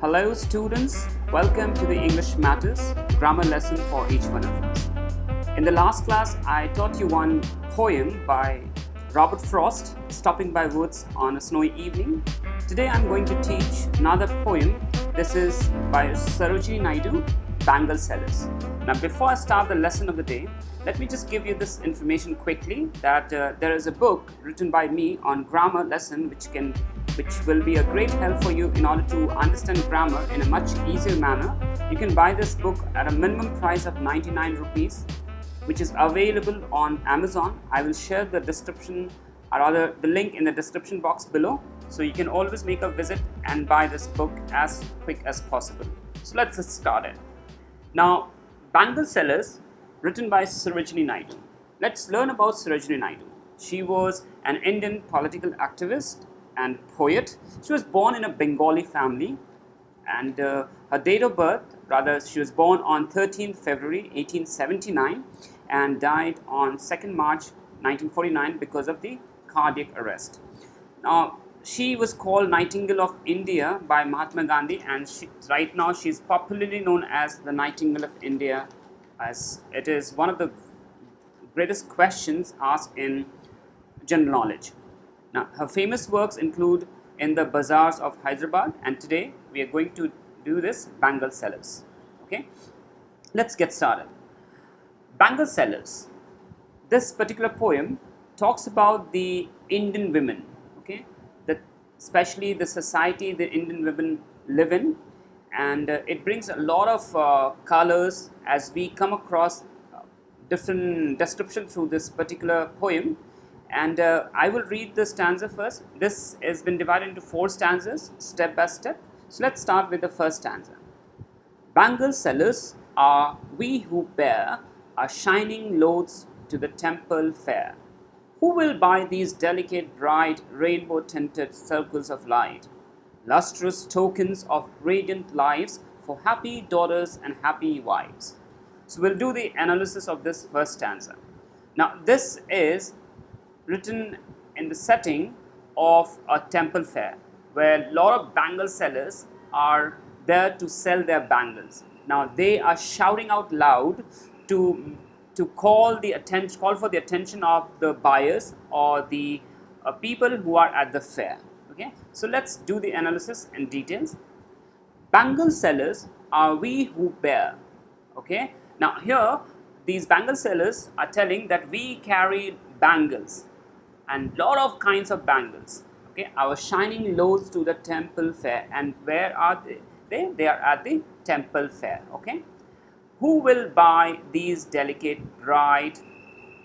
Hello students, welcome to the English Matters grammar lesson for each one of us. In the last class, I taught you one poem by Robert Frost, Stopping by Woods on a Snowy Evening. Today I'm going to teach another poem. This is by Sarojini Naidu, Bangle Sellers. Now before I start the lesson of the day, let me just give you this information quickly that there is a book written by me on grammar lesson which will be a great help for you in order to understand grammar in a much easier manner. You can buy this book at a minimum price of 99 rupees, which is available on Amazon. I will share the description or rather the link in the description box below, so you can always make a visit and buy this book as quick as possible. So let's get started. Now, Bangle Sellers, written by Sarojini Naidu. Let's learn about Sarojini Naidu. She was an Indian political activist and poet. She was born in a Bengali family, and her date of birth, she was born on 13th February 1879 and died on 2nd March 1949 because of the cardiac arrest. Now, she was called Nightingale of India by Mahatma Gandhi, and right now she is popularly known as the Nightingale of India, as it is one of the greatest questions asked in general knowledge. Now, her famous works include In the Bazaars of Hyderabad, and today we are going to do this Bangle Sellers. Okay, let's get started. Bangle Sellers. This particular poem talks about the Indian women. Okay, especially the society the Indian women live in, and it brings a lot of colors as we come across different description through this particular poem. And I will read the stanza first. This has been divided into 4 stanzas, step by step. So let's start with the first stanza. Bangle sellers are we who bear our shining loads to the temple fair. Who will buy these delicate, bright, rainbow-tinted circles of light, lustrous tokens of radiant lives for happy daughters and happy wives? So we'll do the analysis of this first stanza. Now this is written in the setting of a temple fair, where a lot of bangle sellers are there to sell their bangles. Now they are shouting out loud to call for the attention of the buyers or the people who are at the fair. Okay, so let's do the analysis in details. Bangle sellers are we who bear. Okay, now here these bangle sellers are telling that we carry bangles and lot of kinds of bangles. Okay, our shining loads to the temple fair. And where are they? They are at the temple fair. Okay, who will buy these delicate, bright,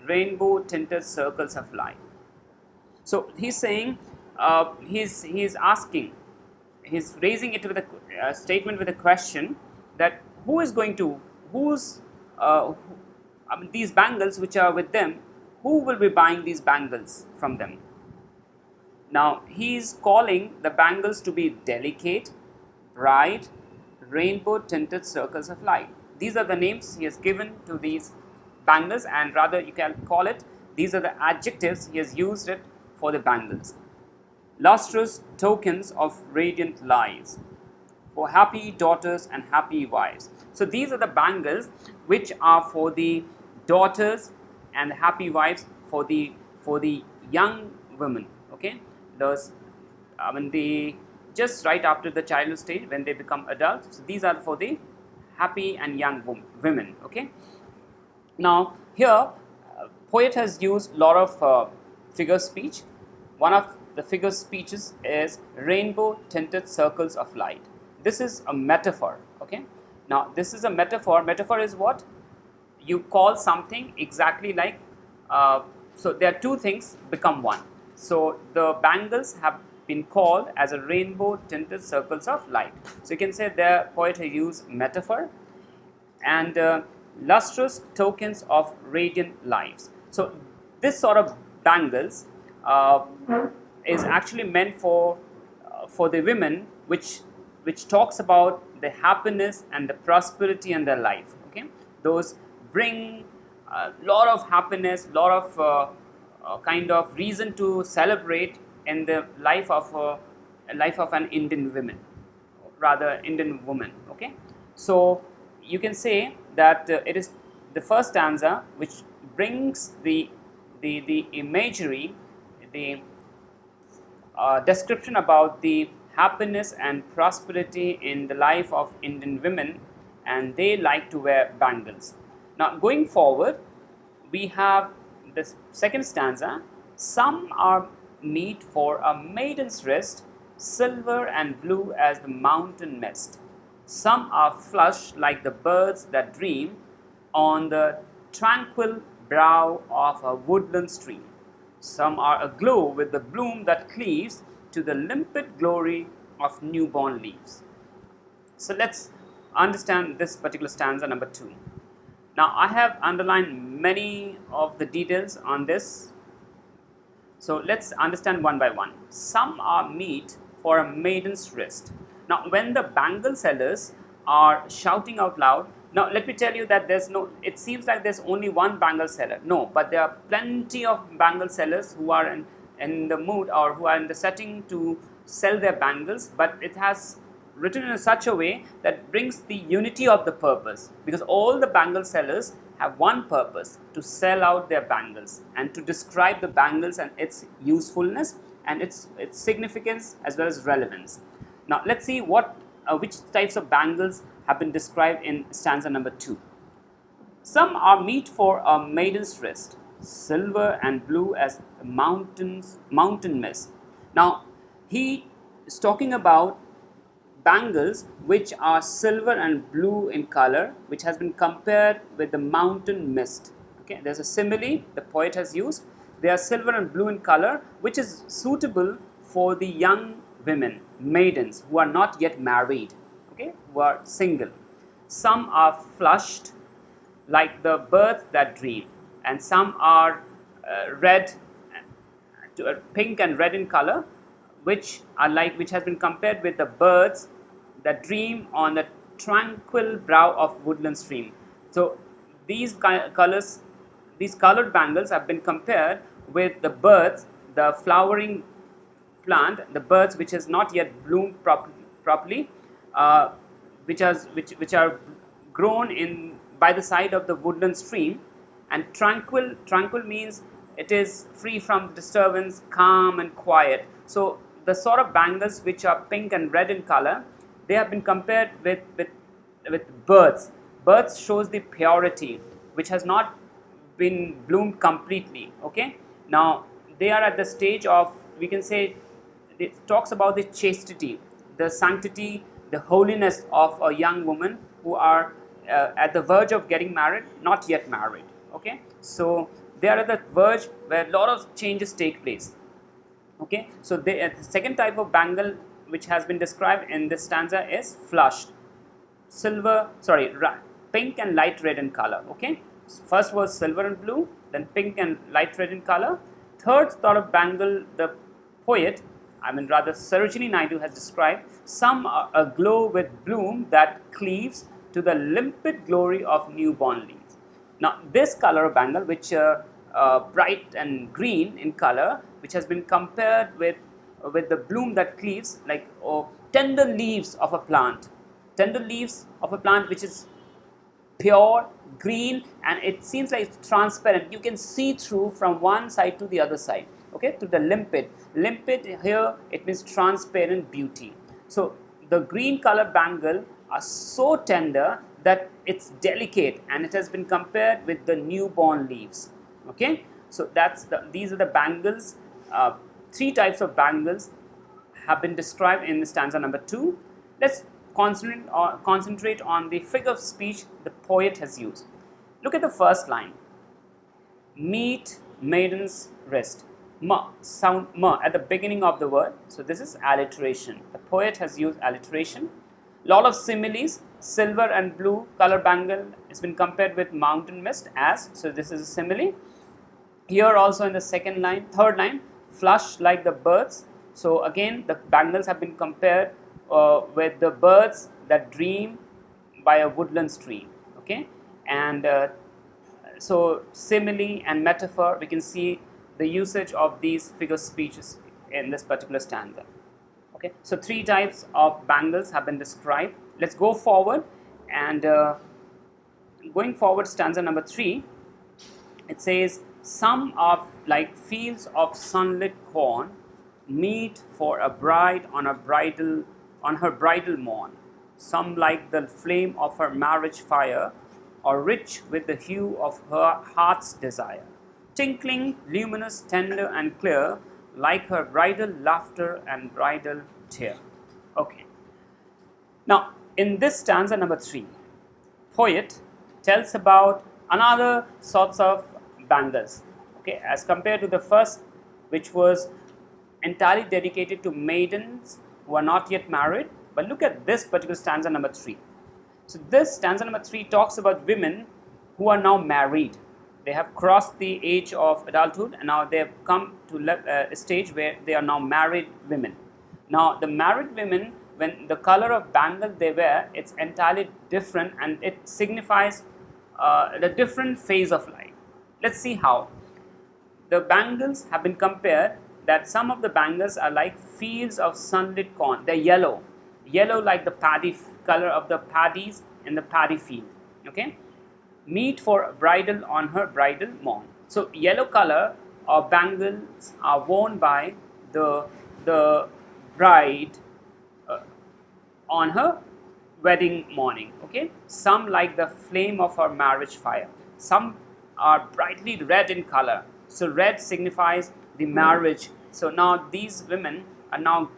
rainbow-tinted circles of light? So he's saying, he's asking, he's raising it with a statement with a question that who is going to, these bangles which are with them, who will be buying these bangles from them? Now he's calling the bangles to be delicate, bright, rainbow-tinted circles of light. These are the names he has given to these bangles, and rather you can call it, these are the adjectives he has used it for the bangles. Lustrous tokens of radiant lives for happy daughters and happy wives. So these are the bangles which are for the daughters and happy wives, for the young women. Okay, those they just right after the childhood stage when they become adults. So these are for the happy and young women. Okay, now here poet has used a lot of figure speech. One of the figure speeches is rainbow tinted circles of light. This is a metaphor. Okay, now this is a metaphor. Metaphor is what you call something exactly like, so there are 2 things become one. So the bangles have been called as a rainbow tinted circles of light. So you can say the poet has used metaphor. And lustrous tokens of radiant lives. So this sort of bangles is actually meant for the women, which talks about the happiness and the prosperity in their life. Okay, those bring a lot of happiness, lot of kind of reason to celebrate in the life of an Indian woman. rather Indian woman. Okay, so you can say that it is the first stanza which brings the imagery, the description about the happiness and prosperity in the life of Indian women, and they like to wear bangles. Now, going forward, we have the second stanza. Some are meet for a maiden's rest, silver and blue as the mountain mist. Some are flushed like the birds that dream on the tranquil brow of a woodland stream. Some are aglow with the bloom that cleaves to the limpid glory of newborn leaves. So let's understand this particular stanza number 2. Now I have underlined many of the details on this. So let's understand one by one. Some are meet for a maiden's rest. Now when the bangle sellers are shouting out loud, now let me tell you that it seems like there's only one bangle seller. No, but there are plenty of bangle sellers who are in the mood or who are in the setting to sell their bangles, but it has written in such a way that brings the unity of the purpose, because all the bangle sellers have one purpose: to sell out their bangles and to describe the bangles and its usefulness and its significance as well as relevance. Now let's see which types of bangles have been described in stanza number 2. Some are meet for a maiden's rest, silver and blue as the mountain mist. Now he is talking about bangles which are silver and blue in color, which has been compared with the mountain mist. Okay, there's a simile the poet has used. They are silver and blue in color, which is suitable for the young women, maidens who are not yet married, okay, who are single. Some are flushed like the birds that dream, and some are pink and red in color, which has been compared with the birds that dream on the tranquil brow of woodland stream. So these colored bangles have been compared with the birds, the flowering plant, the birds which has not yet bloomed properly, which are grown in by the side of the woodland stream. And tranquil means it is free from disturbance, calm and quiet. So the sort of bangles which are pink and red in color, they have been compared with birds. Birds shows the purity which has not been bloomed completely. Okay, now they are at the stage of, we can say, it talks about the chastity, the sanctity, the holiness of a young woman who are at the verge of getting married, not yet married. Okay, so they are at the verge where a lot of changes take place. Okay, so the second type of bangle which has been described in this stanza is flushed, pink and light red in color. Okay, first was silver and blue, then pink and light red in color. Third sort of bangle the poet, Sarojini Naidu has described. Some are aglow with bloom that cleaves to the limpid glory of newborn leaves. Now this color of bangle, which bright and green in color, which has been compared with the bloom that cleaves, like tender leaves of a plant, which is pure green, and it seems like it's transparent. You can see through from one side to the other side. Okay, to the limpid here, it means transparent beauty. So the green color bangle are so tender that it's delicate, and it has been compared with the newborn leaves. Okay, so these are the bangles. 3 types of bangles have been described in the stanza number 2. Let's concentrate on the figure of speech the poet has used. Look at the first line: meet maiden's rest. Sound at the beginning of the word. So this is alliteration. The poet has used alliteration. Lot of similes. Silver and blue color bangle has been compared with mountain mist as. So this is a simile. Here also in the third line, flush like the birds. So again the bangles have been compared with the birds that dream by a woodland stream. Okay, and so simile and metaphor, we can see the usage of these figure speeches in this particular stanza. Okay, so 3 types of bangles have been described. Let's go forward, and going forward, stanza number 3, it says, some are like fields of sunlit corn, meet for a bride on her bridal morn. Some like the flame of her marriage fire, or rich with the hue of her heart's desire. Tinkling, luminous, tender, and clear, like her bridal laughter and bridal tear. Okay. Now, in this stanza number 3, poet tells about another sorts of bangles, okay, as compared to the first, which was entirely dedicated to maidens who are not yet married. But look at this particular stanza number 3. So this stanza number 3 talks about women who are now married. They have crossed the age of adulthood, and now they have come to a stage where they are now married women. Now the married women, when the color of bangle they wear, it's entirely different, and it signifies the different phase of life. Let's see how. The bangles have been compared that some of the bangles are like fields of sunlit corn. They're yellow like the paddy color of the paddies in the paddy field. Okay, meet for bridal on her bridal morn. So yellow color of bangles are worn by the bride on her wedding morning. Okay, some like the flame of her marriage fire. Some are brightly red in color. So red signifies the marriage. So now these women are now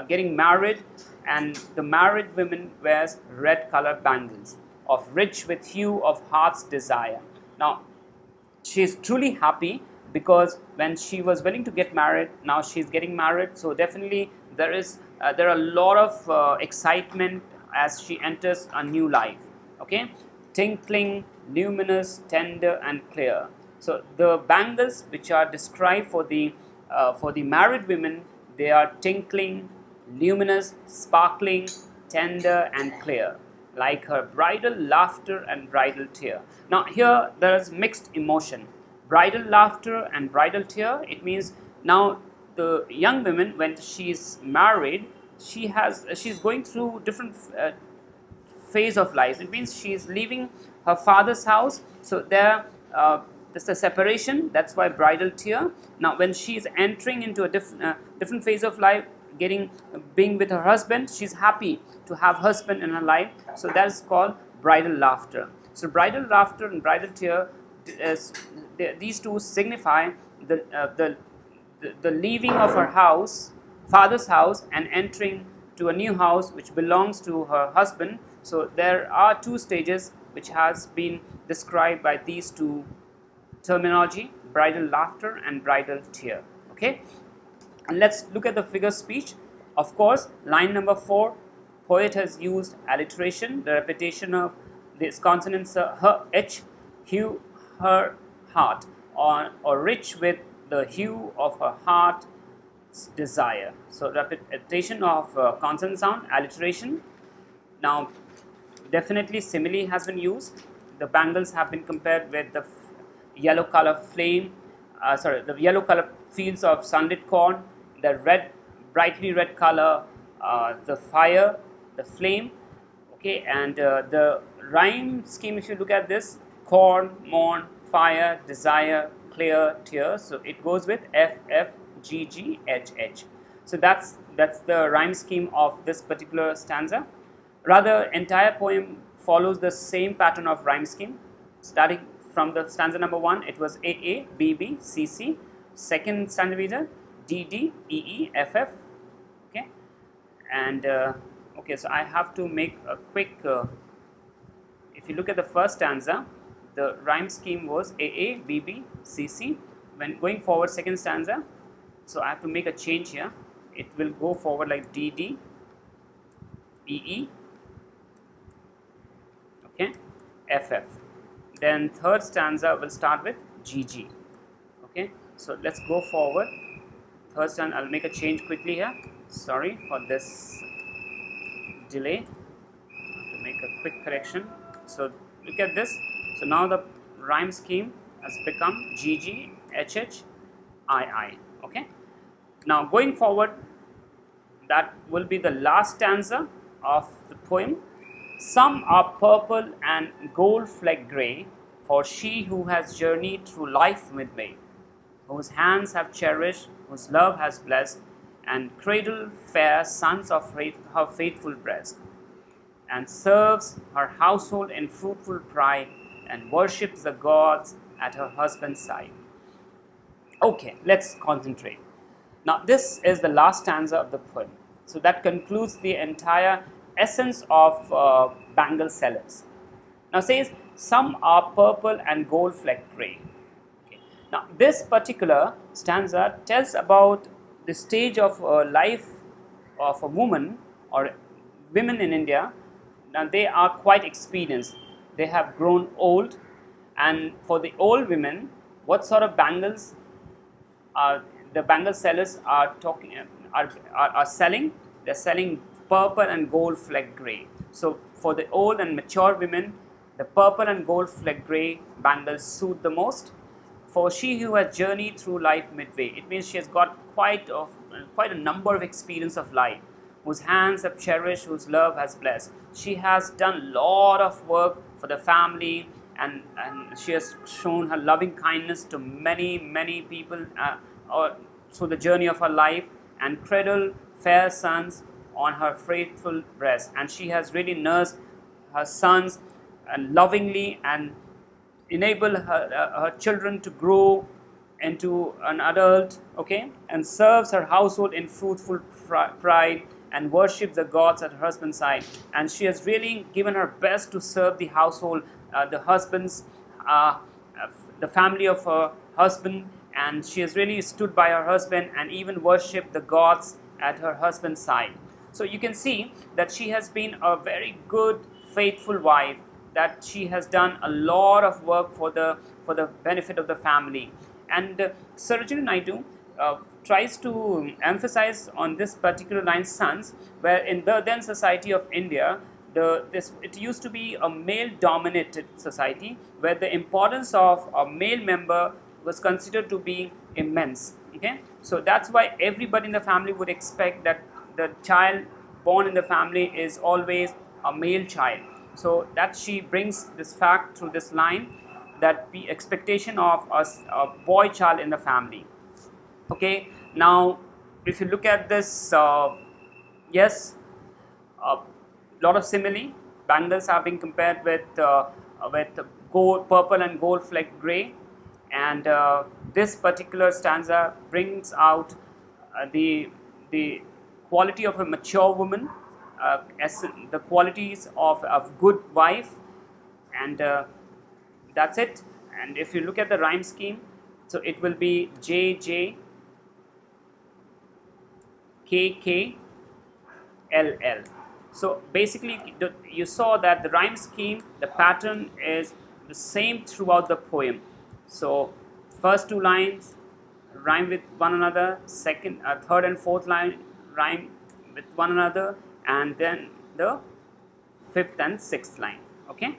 getting married, and the married women wears red color bangles of rich with hue of heart's desire. Now she is truly happy, because when she was willing to get married, now she is getting married. So definitely there are a lot of excitement as she enters a new life. Okay, tinkling, luminous, tender, and clear. So the bangles which are described for the married women, they are tinkling, luminous, sparkling, tender, and clear, like her bridal laughter and bridal tear. Now here there is mixed emotion. Bridal laughter and bridal tear, it means now the young woman, when she is married, she's going through different phase of life. It means she is leaving her father's house. So there's a separation. That's why bridal tear. Now when she is entering into a different phase of life, being with her husband, she's happy to have husband in her life. So that is called bridal laughter. So bridal laughter and bridal tear, these two signify the leaving of her house, father's house, and entering to a new house which belongs to her husband. So there are 2 stages which has been described by these 2 terminology, bridal laughter and bridal tear. Okay, and let's look at the figure speech. Of course, line number 4, poet has used alliteration, the repetition of this consonants her, h, hue, her heart, or rich with the hue of her heart's desire. So repetition of consonant sound, alliteration. Now definitely simile has been used. The bangles have been compared with the yellow color flame, the yellow color fields of sunlit corn, the brightly red color, the fire, the flame. Okay, and the rhyme scheme, if you look at this, corn, morn, fire, desire, clear, tear. So it goes with F, F, G, G, H, H. So that's the rhyme scheme of this particular stanza. Rather, entire poem follows the same pattern of rhyme scheme. Starting from the stanza number 1, it was AA, BB, CC. Second stanza reader, DD, EE, FF. Okay, and okay, so I have to make a quick. If you look at the first stanza, the rhyme scheme was AA, BB, CC. When going forward, second stanza, so I have to make a change here. It will go forward like DD, EE, okay, FF. Then third stanza will start with GG. Okay, so let's go forward. Third stanza, I'll make a change quickly here. Sorry for this delay. I have to make a quick correction. So look at this. So now the rhyme scheme has become GG, HH, II. Okay. Now going forward, that will be the last stanza of the poem. Some are purple and gold flecked grey, for she who has journeyed through life midway, whose hands have cherished, whose love has blessed, and cradled fair sons of her faithful breast, and serves her household in fruitful pride, and worships the gods at her husband's side. Okay, let's concentrate. Now, this is the last stanza of the poem. So that concludes the entire essence of Bangle Sellers. Now says, some are purple and gold flecked grey. Okay. Now, this particular stanza tells about the stage of life of a woman or women in India. Now, they are quite experienced. They have grown old, and for the old women, what sort of bangles the bangle sellers are selling? They're selling purple and gold flecked grey. So for the old and mature women, the purple and gold flecked grey bangles suit the most. For she who has journeyed through life midway, it means she has got quite a number of experience of life, whose hands have cherished, whose love has blessed. She has done a lot of work for the family, and she has shown her loving kindness to many people through the journey of her life, and cradled fair sons on her faithful breast. And she has really nursed her sons lovingly and enable her children to grow into an adult, okay, and serves her household in fruitful pride, and worships the gods at her husband's side. And she has really given her best to serve the household, the family of her husband, and she has really stood by her husband and even worshipped the gods at her husband's side. So you can see that she has been a very good, faithful wife, that she has done a lot of work for the benefit of the family. And Sarojini Naidu tries to emphasize on this particular line, sons, where in the then society of India, it used to be a male-dominated society, where the importance of a male member was considered to be immense. Okay, so that's why everybody in the family would expect that the child born in the family is always a male child. So that she brings this fact through this line, that the expectation of a boy child in the family. Okay, now if you look at this, yes, a lot of simile. Bangles are being compared with gold, purple and gold flecked grey, and this particular stanza brings out the quality of a mature woman, the qualities of a good wife, and that's it. And if you look at the rhyme scheme, so it will be J J K K L L. So basically you saw that the rhyme scheme, the pattern is the same throughout the poem. So first two lines rhyme with one another, third and fourth line rhyme with one another, and then the fifth and sixth line. Okay,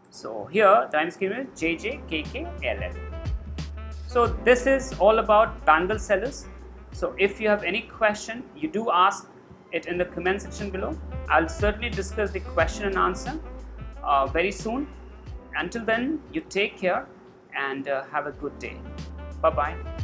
so here the rhyme scheme is J J K K L L. So this is all about bangle sellers. So if you have any question, you do ask it in the comment section below. I'll certainly discuss the question and answer very soon. Until then, you take care and have a good day. Bye bye.